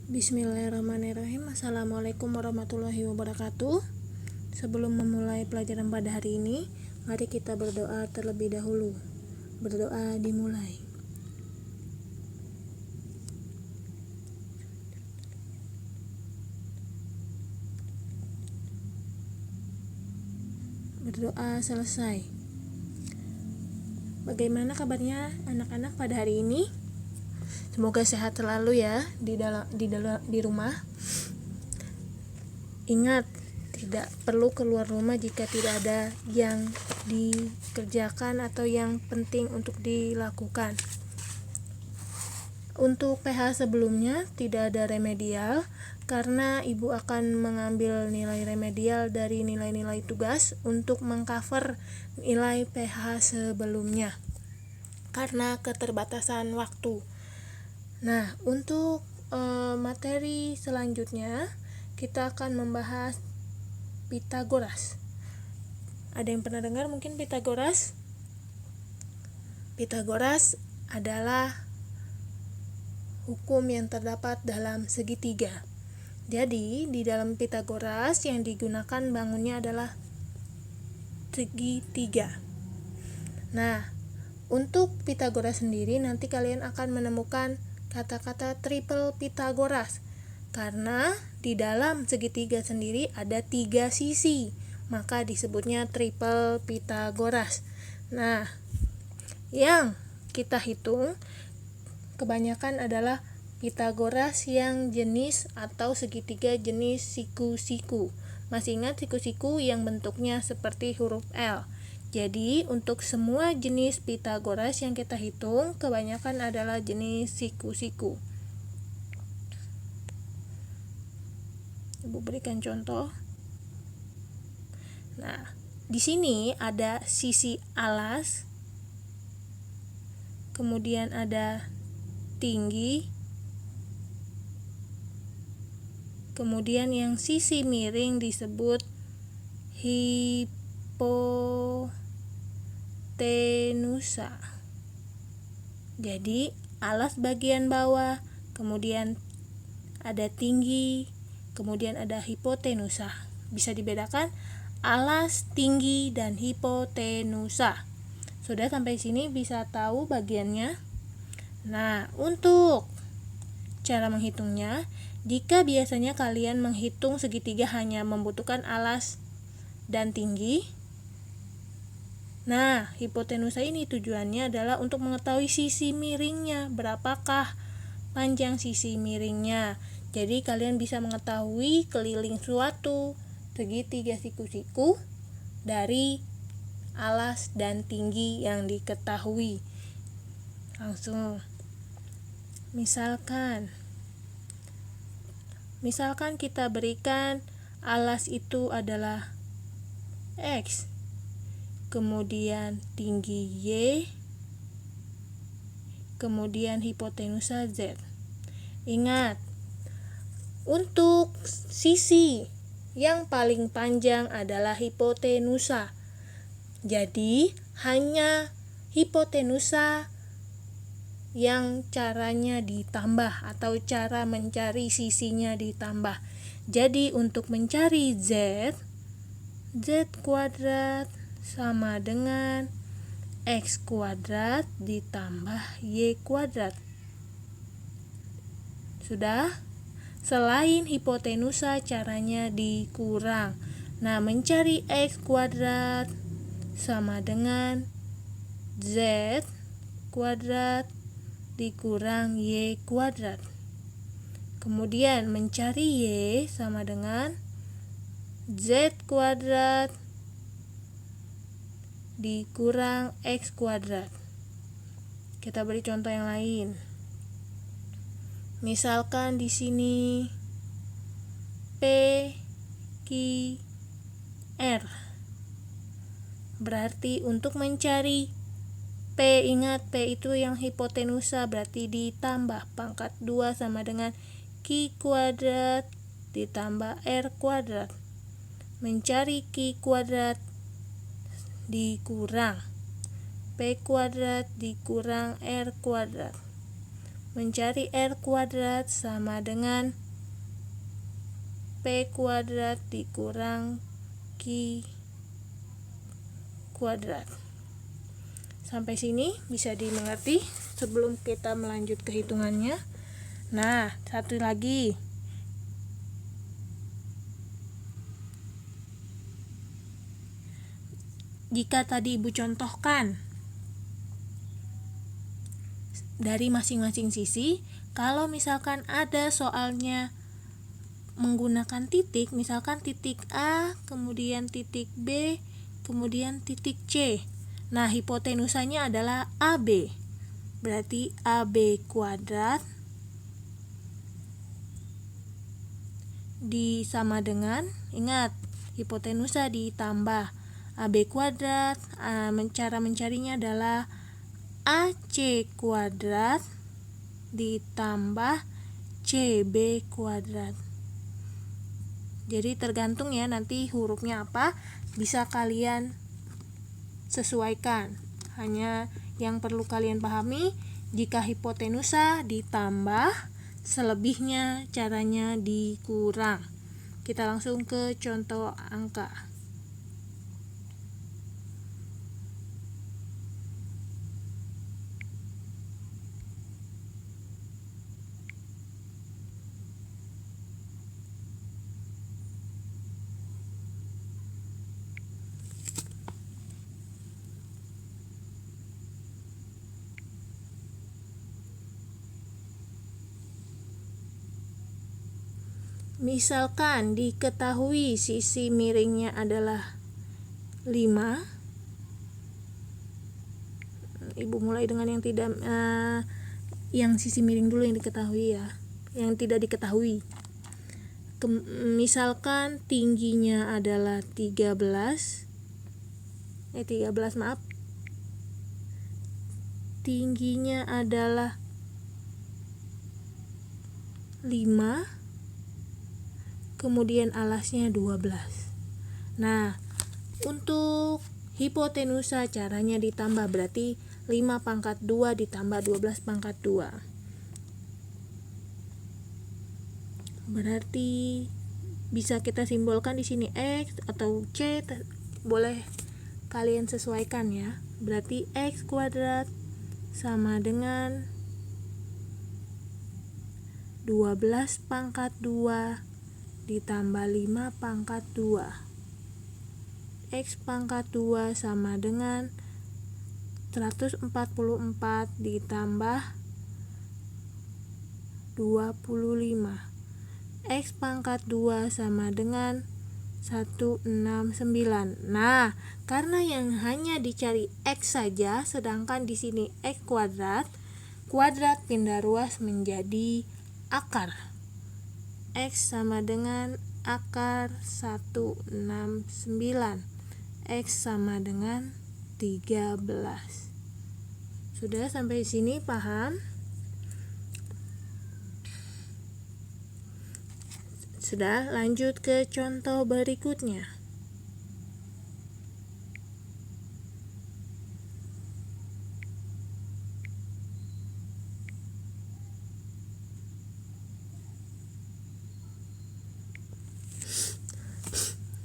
Bismillahirrahmanirrahim. Assalamualaikum warahmatullahi wabarakatuh. Sebelum memulai pelajaran pada hari ini, mari kita berdoa terlebih dahulu. Berdoa dimulai. Berdoa selesai. Bagaimana kabarnya anak-anak pada hari ini? Semoga sehat selalu ya di rumah. Ingat, tidak perlu keluar rumah jika tidak ada yang dikerjakan atau yang penting untuk dilakukan. Untuk PH sebelumnya tidak ada remedial karena ibu akan mengambil nilai remedial dari nilai-nilai tugas untuk mengcover nilai PH sebelumnya karena keterbatasan waktu. Nah, untuk materi selanjutnya kita akan membahas Pitagoras. Ada yang pernah dengar mungkin Pitagoras? Pitagoras adalah hukum yang terdapat dalam segitiga. Jadi, di dalam Pitagoras yang digunakan bangunnya adalah segitiga. Nah, untuk Pitagoras sendiri nanti kalian akan menemukan kata-kata triple Pitagoras karena di dalam segitiga sendiri ada 3 sisi, maka disebutnya triple Pitagoras. Nah, yang kita hitung kebanyakan adalah Pitagoras yang jenis atau segitiga jenis siku-siku. Masih ingat siku-siku yang bentuknya seperti huruf L? Jadi, untuk semua jenis Pitagoras yang kita hitung, kebanyakan adalah jenis siku-siku. Ibu berikan contoh. Nah, di sini ada sisi alas, kemudian ada tinggi, kemudian yang sisi miring disebut hipotenusa. Jadi alas bagian bawah, kemudian ada tinggi, kemudian ada hipotenusa. Bisa dibedakan alas, tinggi, dan hipotenusa. Sudah sampai sini bisa tahu bagiannya? Nah, untuk cara menghitungnya, jika biasanya kalian menghitung segitiga hanya membutuhkan alas dan tinggi, nah, hipotenusa ini tujuannya adalah untuk mengetahui sisi miringnya, berapakah panjang sisi miringnya. Jadi kalian bisa mengetahui keliling suatu segitiga siku-siku dari alas dan tinggi yang diketahui. Langsung misalkan kita berikan alas itu adalah X, kemudian tinggi Y, kemudian hipotenusa Z. Ingat, untuk sisi yang paling panjang adalah hipotenusa. Jadi, hanya hipotenusa yang caranya ditambah atau cara mencari sisinya ditambah. Jadi, untuk mencari Z kuadrat sama dengan X kuadrat ditambah Y kuadrat. Sudah? Selain hipotenusa caranya dikurang. Nah, mencari X kuadrat sama dengan Z kuadrat dikurang Y kuadrat. Kemudian mencari Y sama dengan Z kuadrat dikurang X kuadrat. Kita beri contoh yang lain. Misalkan di sini P, Q, R. Berarti untuk mencari P, ingat P itu yang hipotenusa, berarti ditambah pangkat 2 sama dengan Q kuadrat ditambah R kuadrat. Mencari Q kuadrat dikurang P kuadrat dikurang R kuadrat. mencari R kuadrat sama dengan P kuadrat dikurang Q kuadrat. Sampai sini bisa dimengerti sebelum kita melanjut ke hitungannya. Nah, satu lagi. Jika tadi Ibu contohkan dari masing-masing sisi, kalau misalkan ada soalnya menggunakan titik, misalkan titik A, kemudian titik B, kemudian titik C. Nah, hipotenusanya adalah AB. Berarti AB kuadrat sama dengan, ingat, hipotenusa ditambah AB kuadrat, cara mencarinya adalah AC kuadrat ditambah CB kuadrat. Jadi tergantung ya nanti hurufnya apa, bisa kalian sesuaikan. Hanya yang perlu kalian pahami, jika hipotenusa ditambah, selebihnya caranya dikurang. Kita langsung ke contoh angka. Misalkan diketahui sisi miringnya adalah 5. Ibu mulai dengan yang tidak yang sisi miring dulu yang diketahui ya, yang tidak diketahui. Misalkan tingginya adalah 13, tingginya adalah 5, kemudian alasnya 12. Nah, untuk hipotenusa caranya ditambah, berarti 5 pangkat 2 ditambah 12 pangkat 2. Berarti bisa kita simbolkan di sini X atau C, boleh kalian sesuaikan ya. Berarti X kuadrat sama dengan 12 pangkat 2 ditambah 5 pangkat 2. X pangkat 2 sama dengan 144 ditambah 25. X pangkat 2 sama dengan 169. Nah, karena yang hanya dicari X saja, sedangkan di sini X kuadrat pindah ruas menjadi akar. X sama dengan akar 169. X sama dengan 13. Sudah sampai sini paham? Sudah, lanjut ke contoh berikutnya.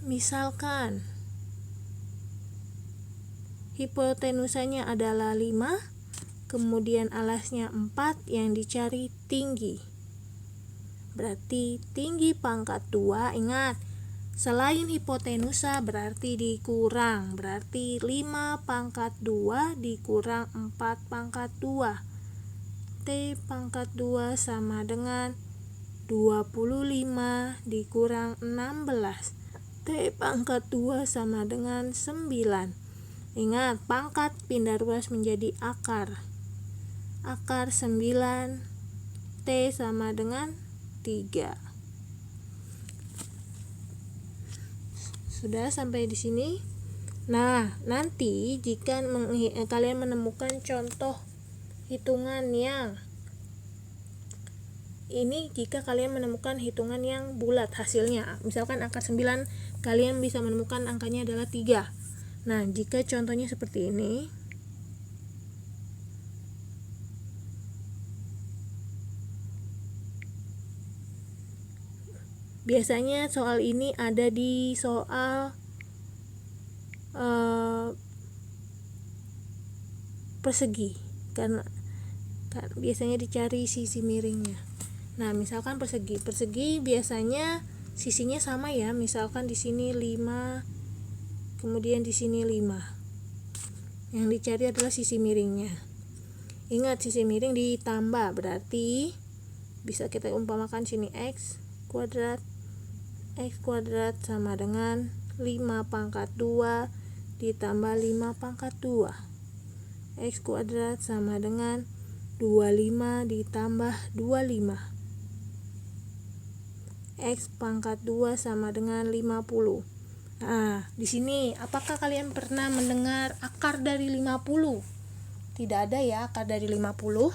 Misalkan hipotenusanya adalah 5, kemudian alasnya 4, yang dicari tinggi. Berarti tinggi pangkat 2, ingat, selain hipotenusa berarti dikurang. Berarti 5 pangkat 2 dikurang 4 pangkat 2. T pangkat 2 sama dengan 25 dikurang 16. T pangkat 2 sama dengan 9. Ingat, pangkat pindah ruas menjadi akar. Akar 9, T sama dengan 3. Sudah sampai di sini? Nah, nanti jika kalian menemukan contoh hitungan yang ini, jika kalian menemukan hitungan yang bulat hasilnya, misalkan angka 9, kalian bisa menemukan angkanya adalah 3. Nah, jika contohnya seperti ini, Biasanya soal ini ada di soal persegi, karena biasanya dicari sisi miringnya. Nah, misalkan persegi biasanya sisinya sama ya. Misalkan di sini 5, kemudian di sini 5. Yang dicari adalah sisi miringnya. Ingat, sisi miring ditambah, berarti bisa kita umpamakan sini x kuadrat sama dengan 5 pangkat 2 ditambah 5 pangkat 2. X kuadrat sama dengan 25 ditambah 25. X pangkat 2 sama dengan 50. Nah, di sini apakah kalian pernah mendengar akar dari 50? Tidak ada ya akar dari 50.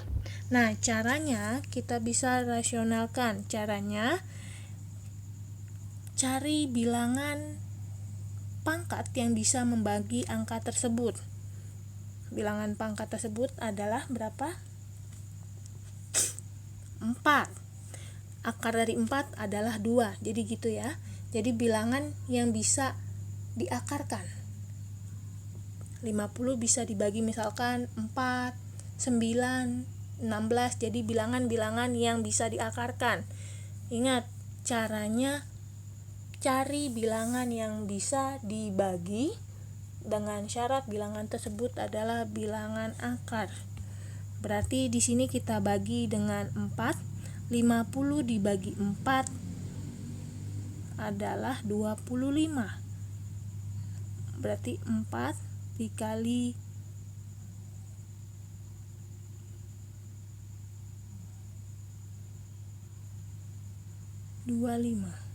Nah, caranya kita bisa rasionalkan. Caranya cari bilangan pangkat yang bisa membagi angka tersebut. Bilangan pangkat tersebut adalah berapa? 4. Akar dari 4 adalah 2. Jadi gitu ya. Jadi bilangan yang bisa diakarkan. 50 bisa dibagi misalkan 4, 9, 16. Jadi bilangan-bilangan yang bisa diakarkan. Ingat, caranya cari bilangan yang bisa dibagi dengan syarat bilangan tersebut adalah bilangan akar. Berarti di sini kita bagi dengan 4. 50 dibagi 4 adalah 25. Berarti 4 dikali 25.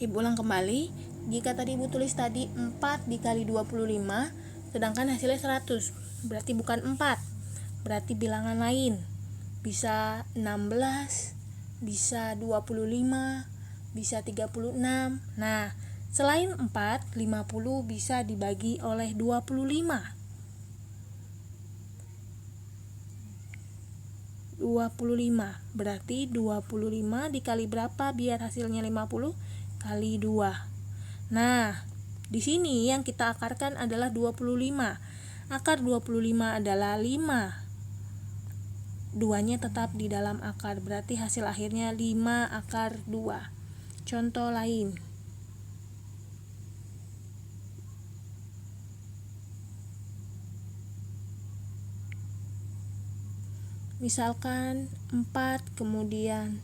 Ibu ulang kembali. Jika tadi Ibu tulis tadi 4 dikali 25, sedangkan hasilnya 100, berarti bukan 4. Berarti bilangan lain. Bisa 16, bisa 25, bisa 36. Nah, selain 4, 50 bisa dibagi oleh 25. 25. Berarti 25 dikali berapa biar hasilnya 50? Kali 2. Nah, di sini yang kita akarkan adalah 25. Akar 25 adalah 5. 2-nya tetap di dalam akar, berarti hasil akhirnya 5 akar 2. Contoh lain. Misalkan 4 kemudian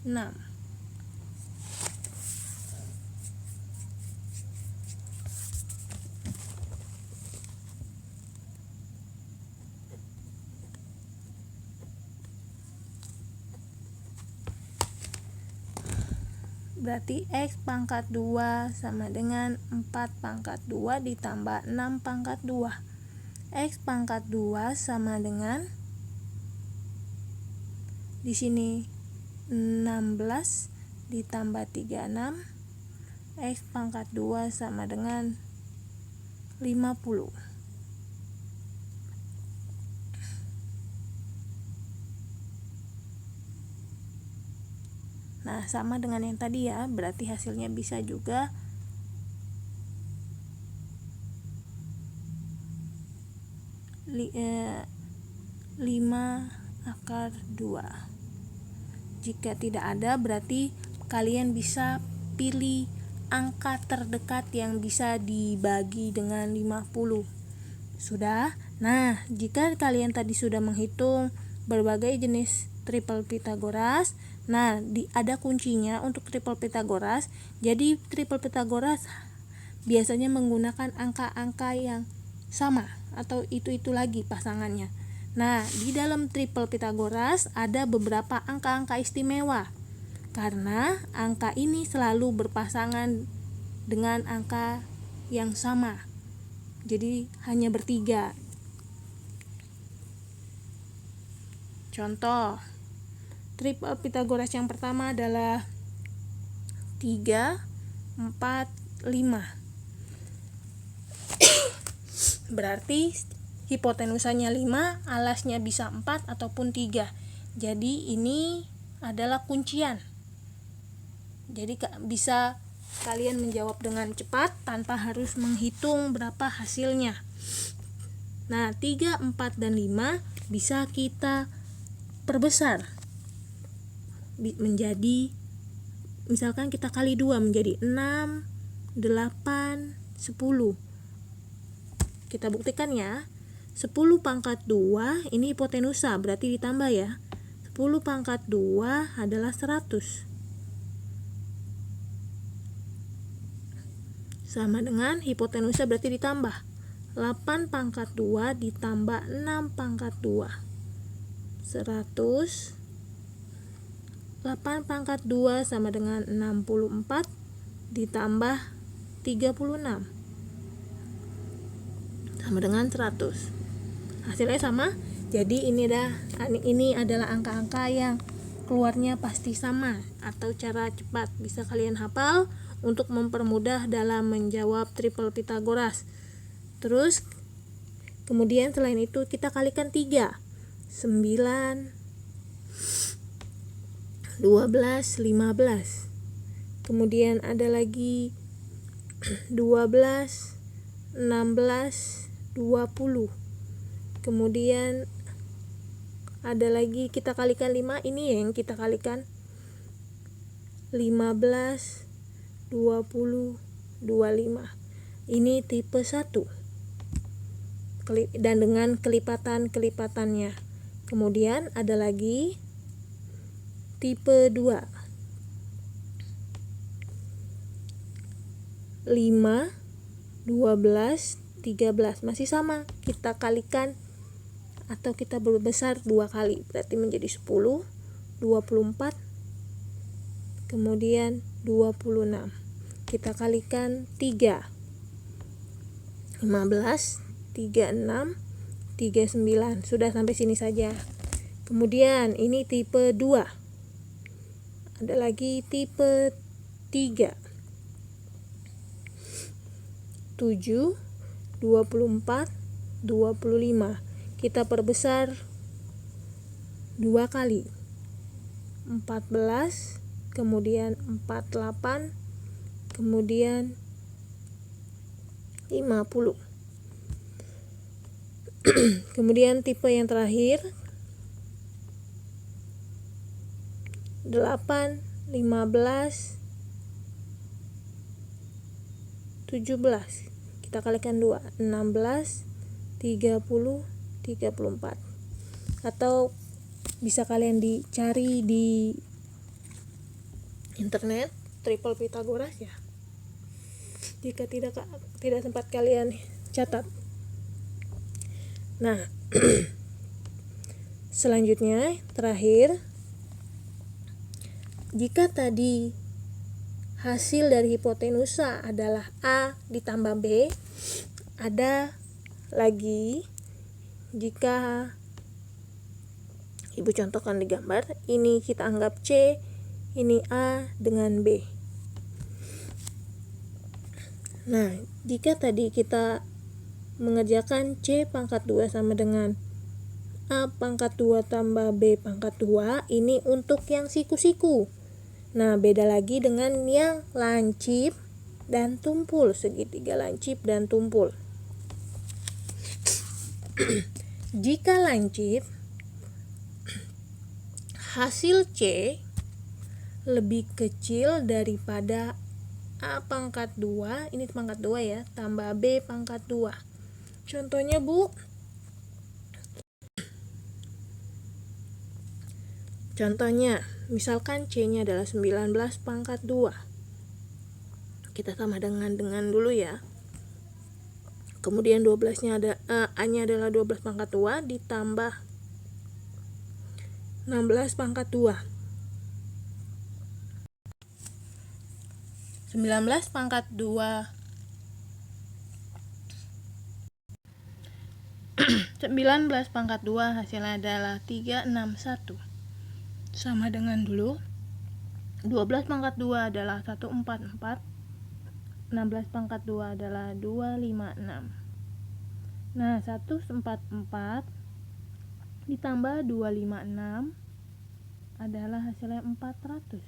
6. Berarti X pangkat 2 sama dengan 4 pangkat 2 ditambah 6 pangkat 2. X pangkat 2 sama dengan, di sini 16 ditambah 36. X pangkat 2 sama dengan 50. Nah, sama dengan yang tadi ya, berarti hasilnya bisa juga 5 akar 2. Jika tidak ada, berarti kalian bisa pilih angka terdekat yang bisa dibagi dengan 50. Sudah? Nah, jika kalian tadi sudah menghitung berbagai jenis triple Pythagoras, nah, ada kuncinya untuk triple Pythagoras. Jadi triple Pythagoras biasanya menggunakan angka-angka yang sama atau itu lagi pasangannya. Nah, di dalam triple Pythagoras ada beberapa angka-angka istimewa karena angka ini selalu berpasangan dengan angka yang sama. Jadi hanya bertiga. Contoh, triple Pythagoras yang pertama adalah 3, 4, 5. Berarti hipotenusanya 5, alasnya bisa 4 ataupun 3. Jadi ini adalah kuncian. Jadi bisa kalian menjawab dengan cepat tanpa harus menghitung berapa hasilnya. Nah, 3, 4, dan 5 bisa kita perbesar menjadi, misalkan kita kali 2 menjadi 6, 8, 10. Kita buktikan ya. 10 pangkat 2 ini hipotenusa, berarti ditambah ya. 10 pangkat 2 adalah 100. Sama dengan hipotenusa berarti ditambah. 8 pangkat 2 ditambah 6 pangkat 2. 100. 8 pangkat 2 sama dengan 64 ditambah 36. Sama dengan 100. Hasilnya sama. Jadi ini adalah angka-angka yang keluarnya pasti sama, atau cara cepat bisa kalian hafal untuk mempermudah dalam menjawab triple Pitagoras. Terus kemudian selain itu kita kalikan 3. 9, 12, 15. Kemudian ada lagi 12, 16, 20. Kemudian ada lagi kita kalikan 5, ini yang kita kalikan 15, 20, 25. Ini tipe 1 dan dengan kelipatan-kelipatannya. Kemudian ada lagi tipe 2, 5, 12, 13. Masih sama, kita kalikan atau kita berbesar 2 kali, berarti menjadi 10, 24, kemudian 26. Kita kalikan 3, 15, 36, 39. Sudah sampai sini saja. Kemudian ini tipe 2. Ada lagi tipe 3. 7, 24, 25. Kita perbesar 2 kali. 14, kemudian 48, kemudian 50. Kemudian tipe yang terakhir 8, 15, 17. Kita kalikan 2, 16, 30, 34. Atau bisa kalian dicari di internet triple Pitagoras ya, jika tidak sempat kalian catat. Nah, selanjutnya terakhir, jika tadi hasil dari hipotenusa adalah A ditambah B, ada lagi, jika ibu contohkan di gambar, ini kita anggap C, ini A dengan B. Nah, jika tadi kita mengerjakan C pangkat 2 sama dengan A pangkat 2 tambah B pangkat 2, ini untuk yang siku-siku. Nah, beda lagi dengan yang lancip dan tumpul, segitiga lancip dan tumpul. Jika lancip, hasil C lebih kecil daripada A pangkat 2, ini pangkat 2 ya, tambah B pangkat 2. Contohnya, Bu. Contohnya, misalkan C-nya adalah 19 pangkat 2. Kita sama dengan dulu ya. Kemudian 12-nya A-nya adalah 12 pangkat 2 ditambah 16 pangkat 2. 19 pangkat 2 19 pangkat 2 hasilnya adalah 361. Sama dengan dulu. 12 pangkat 2 adalah 144. 16 pangkat 2 adalah 256. Nah, 144 ditambah 256 adalah hasilnya 400.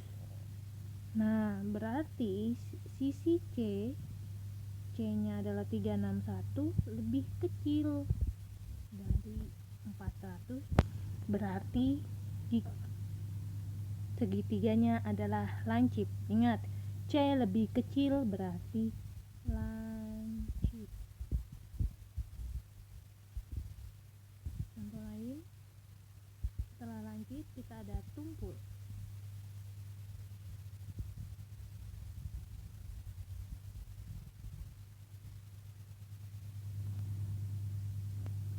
Nah, berarti sisi C-nya adalah 361 lebih kecil dari 400. Berarti segitiganya adalah lancip. Ingat, C lebih kecil berarti lancip. Contoh lain, setelah lancip kita ada tumpul.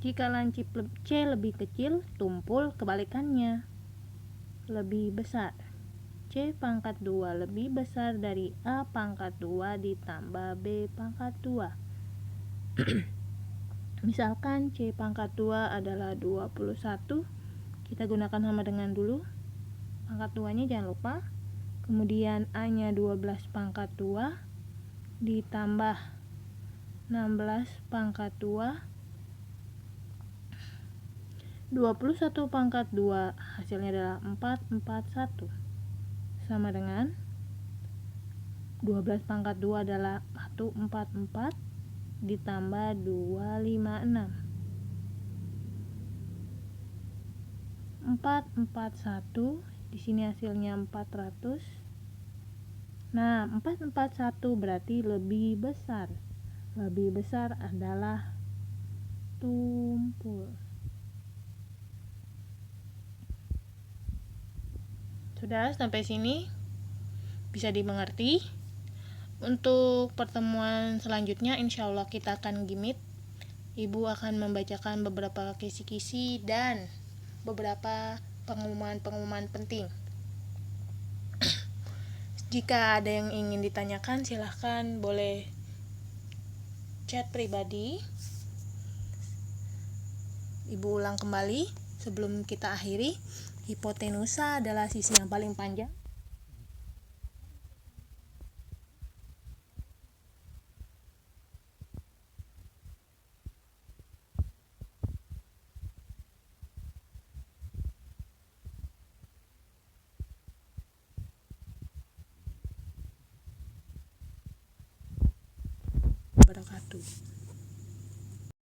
Jika lancip C lebih kecil, tumpul kebalikannya, lebih besar. C pangkat 2 lebih besar dari A pangkat 2 ditambah B pangkat 2. Misalkan C pangkat 2 adalah 21. Kita gunakan sama dengan dulu. Pangkat 2-nya jangan lupa. Kemudian A-nya 12 pangkat 2 ditambah 16 pangkat 2. 21 pangkat 2 hasilnya adalah 441, sama dengan 12 pangkat 2 adalah 144 ditambah 256. 441 di sini hasilnya 400. Nah, 441 berarti lebih besar. Lebih besar adalah tumpul. Sudah sampai sini bisa dimengerti. Untuk pertemuan selanjutnya insya Allah kita akan gimit. Ibu akan membacakan beberapa kisi-kisi dan beberapa pengumuman-pengumuman penting. Jika ada yang ingin ditanyakan silahkan boleh chat pribadi. Ibu ulang kembali sebelum kita akhiri. Hipotenusa adalah sisi yang paling panjang. Wabarakatuh.